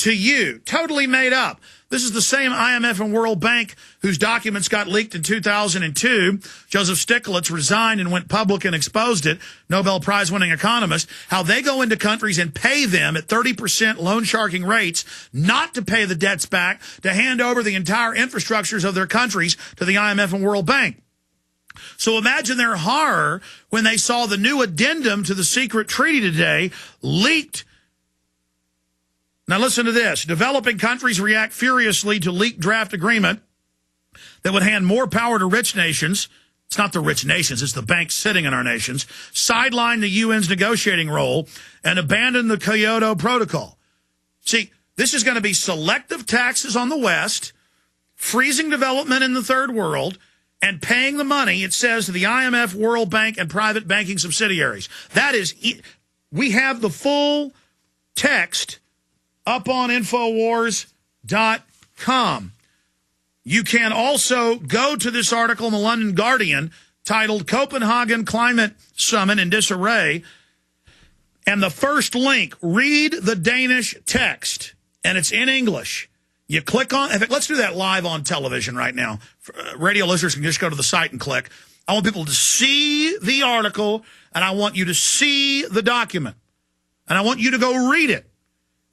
to you, totally made up. This is the same IMF and World Bank whose documents got leaked in 2002. Joseph Stiglitz resigned and went public and exposed it, Nobel Prize-winning economist, how they go into countries and pay them at 30% loan sharking rates not to pay the debts back, to hand over the entire infrastructures of their countries to the IMF and World Bank. So imagine their horror when they saw the new addendum to the secret treaty today leaked. Now listen to this. Developing countries react furiously to leaked draft agreement that would hand more power to rich nations. It's not the rich nations, it's the banks sitting in our nations. Sideline the UN's negotiating role and abandon the Kyoto Protocol. See, this is going to be selective taxes on the West, freezing development in the third world, and paying the money, it says, to the IMF, World Bank, and private banking subsidiaries. That is, we have the full text up on Infowars.com. You can also go to this article in the London Guardian titled Copenhagen Climate Summit in Disarray. And the first link, read the Danish text, and it's in English. You click on, let's do that live on television right now. Radio listeners can just go to the site and click. I want people to see the article, and I want you to see the document. And I want you to go read it.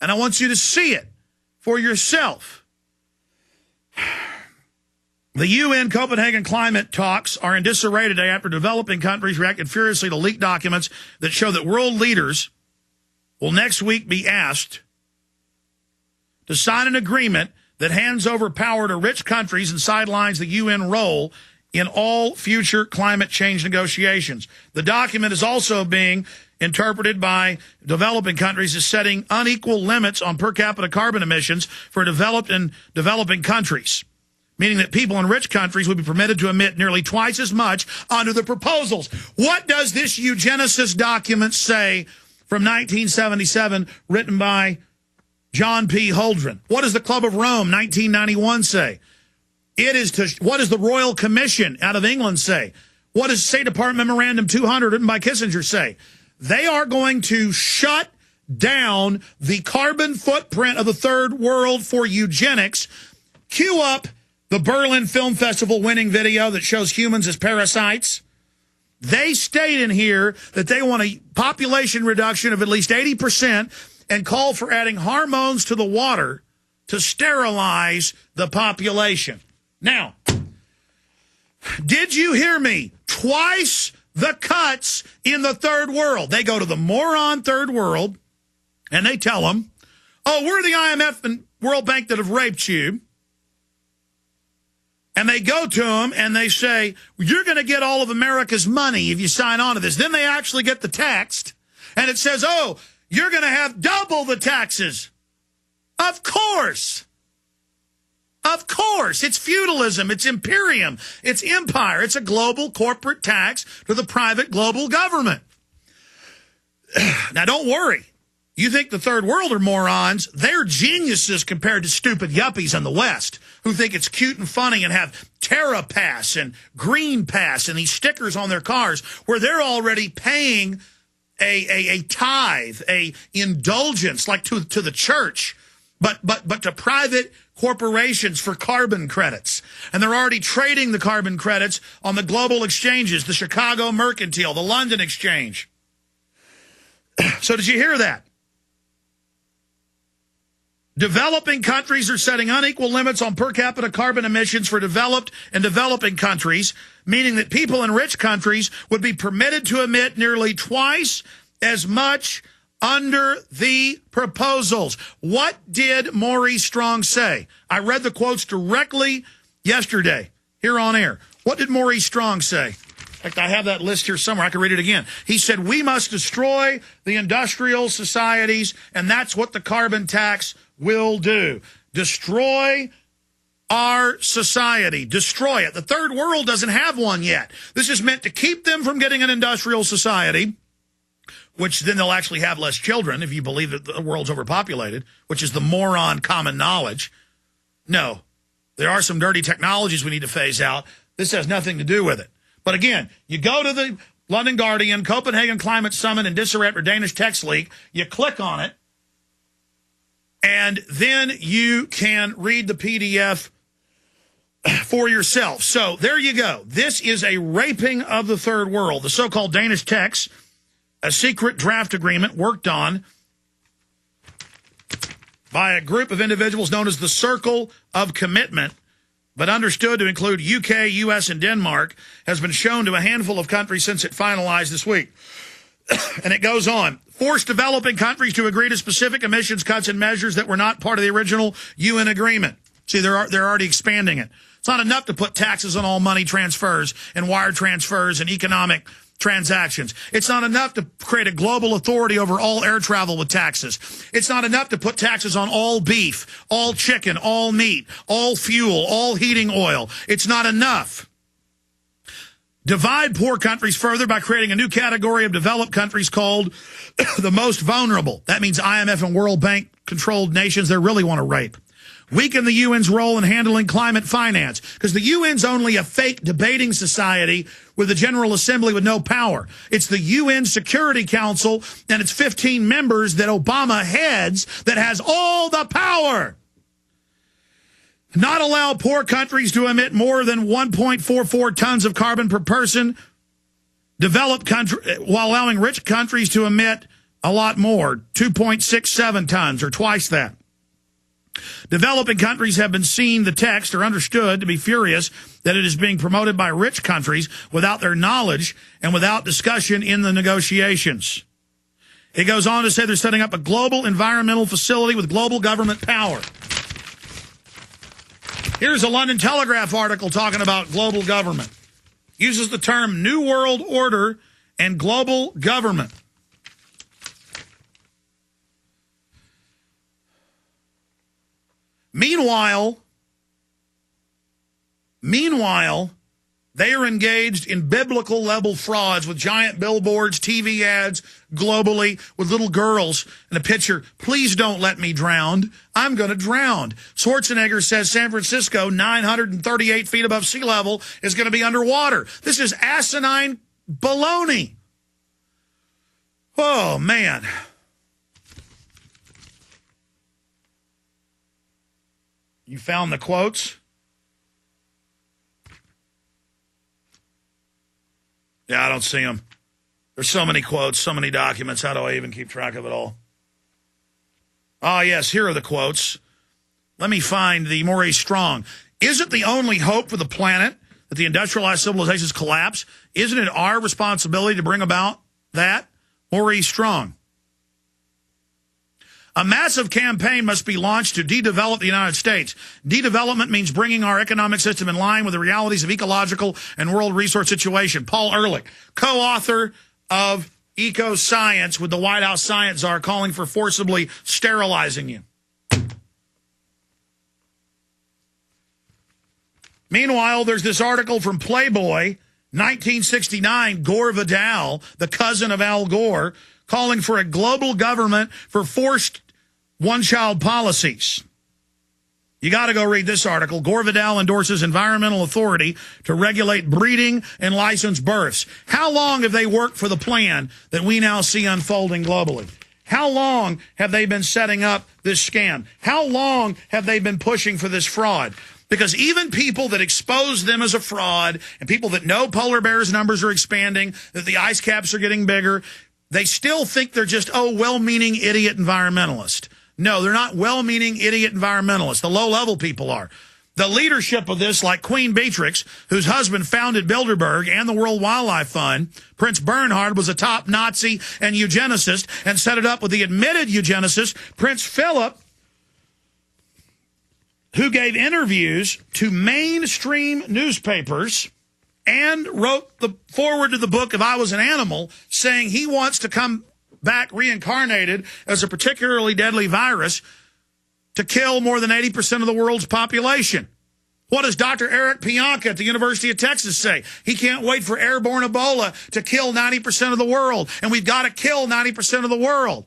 And I want you to see it for yourself. The UN Copenhagen climate talks are in disarray today after developing countries reacted furiously to leaked documents that show that world leaders will next week be asked to sign an agreement that hands over power to rich countries and sidelines the UN role in all future climate change negotiations. The document is also being interpreted by developing countries as setting unequal limits on per capita carbon emissions for developed and developing countries, meaning that people in rich countries would be permitted to emit nearly twice as much under the proposals. What does this eugenicist document say from 1977, written by John P. Holdren? What does the Club of Rome, 1991, say? What does the Royal Commission out of England say? What does State Department Memorandum 200 written by Kissinger say? They are going to shut down the carbon footprint of the third world for eugenics. Cue up the Berlin Film Festival winning video that shows humans as parasites. They state in here that they want a population reduction of at least 80% and call for adding hormones to the water to sterilize the population. Now, did you hear me? Twice the cuts in the third world. They go to the moron third world, and they tell them, oh, we're the IMF and World Bank that have raped you. And they go to them, and they say, you're going to get all of America's money if you sign on to this. Then they actually get the text, and it says, oh, you're going to have double the taxes. Of course. Of course. It's feudalism. It's imperium. It's empire. It's a global corporate tax to the private global government. Now, don't worry. You think the third world are morons. They're geniuses compared to stupid yuppies in the West who think it's cute and funny and have Terra Pass and Green Pass and these stickers on their cars where they're already paying a tithe, a indulgence like to the church, but to private corporations for carbon credits. And they're already trading the carbon credits on the global exchanges, the Chicago Mercantile, the London Exchange. So did you hear that? Developing countries are setting unequal limits on per capita carbon emissions for developed and developing countries, meaning that people in rich countries would be permitted to emit nearly twice as much under the proposals. What did Maurice Strong say? I read the quotes directly yesterday here on air. What did Maurice Strong say? In fact, I have that list here somewhere. I can read it again. He said, we must destroy the industrial societies, and that's what the carbon tax will do. Destroy our society. Destroy it. The third world doesn't have one yet. This is meant to keep them from getting an industrial society, which then they'll actually have less children if you believe that the world's overpopulated, which is the moron common knowledge. No, there are some dirty technologies we need to phase out. This has nothing to do with it. But again, you go to the London Guardian, Copenhagen Climate Summit in disarray for Danish text leak, you click on it, and And then you can read the PDF for yourself. So there you go. This is a raping of the third world. The so-called Danish text, a secret draft agreement worked on by a group of individuals known as the Circle of Commitment, but understood to include UK, US, and Denmark, has been shown to a handful of countries since it finalized this week. And it goes on. Force developing countries to agree to specific emissions cuts and measures that were not part of the original UN agreement. See, they're already expanding it. It's not enough to put taxes on all money transfers and wire transfers and economic transactions. It's not enough to create a global authority over all air travel with taxes. It's not enough to put taxes on all beef, all chicken, all meat, all fuel, all heating oil. It's not enough. Divide poor countries further by creating a new category of developed countries called the most vulnerable. That means IMF and World Bank controlled nations they really want to rape. Weaken the UN's role in handling climate finance, because the UN's only a fake debating society with a General Assembly with no power. It's the UN Security Council and its 15 members that Obama heads that has all the power. Not allow poor countries to emit more than 1.44 tons of carbon per person, while allowing rich countries to emit a lot more, 2.67 tons or twice that. Developing countries have been seen, the text, or understood to be furious that it is being promoted by rich countries without their knowledge and without discussion in the negotiations. It goes on to say they're setting up a global environmental facility with global government power. Here's a London Telegraph article talking about global government. Uses the term New World Order and global government. Meanwhile, they are engaged in biblical level frauds with giant billboards, TV ads globally with little girls and a picture, please don't let me drown. I'm going to drown. Schwarzenegger says San Francisco, 938 feet above sea level, is going to be underwater. This is asinine baloney. Oh, man. You found the quotes? Yeah, I don't see them. There's so many quotes, so many documents. How do I even keep track of it all? Ah, yes, here are the quotes. Let me find the Maurice Strong. Isn't the only hope for the planet that the industrialized civilizations collapse? Isn't it our responsibility to bring about that? Maurice Strong. A massive campaign must be launched to de-develop the United States. De-development means bringing our economic system in line with the realities of ecological and world resource situation. Paul Ehrlich, co-author of Eco Science with the White House Science Czar, calling for forcibly sterilizing you. Meanwhile, there's this article from Playboy, 1969, Gore Vidal, the cousin of Al Gore, calling for a global government for forced one-child policies. You got to go read this article. Gore Vidal endorses environmental authority to regulate breeding and license births. How long have they worked for the plan that we now see unfolding globally? How long have they been setting up this scam? How long have they been pushing for this fraud? Because even people that expose them as a fraud and people that know polar bears' numbers are expanding, that the ice caps are getting bigger, they still think they're just, well-meaning idiot environmentalists. No, they're not well-meaning idiot environmentalists. The low-level people are. The leadership of this, like Queen Beatrix, whose husband founded Bilderberg and the World Wildlife Fund, Prince Bernhard was a top Nazi and eugenicist and set it up with the admitted eugenicist, Prince Philip, who gave interviews to mainstream newspapers and wrote the foreword to the book, If I Was an Animal, saying he wants to come back reincarnated as a particularly deadly virus to kill more than 80% of the world's population. What does Dr. Eric Pianka at the University of Texas say? He can't wait for airborne Ebola to kill 90% of the world, and we've got to kill 90% of the world.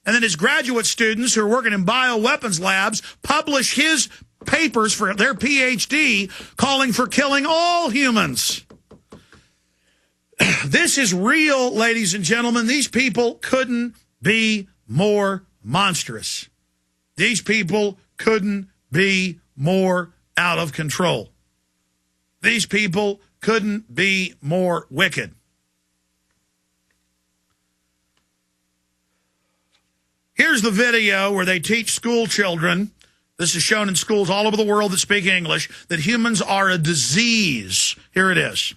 And then his graduate students who are working in bioweapons labs publish his papers for their PhD calling for killing all humans. This is real, ladies and gentlemen. These people couldn't be more monstrous. These people couldn't be more out of control. These people couldn't be more wicked. Here's the video where they teach school children, this is shown in schools all over the world that speak English, that humans are a disease. Here it is.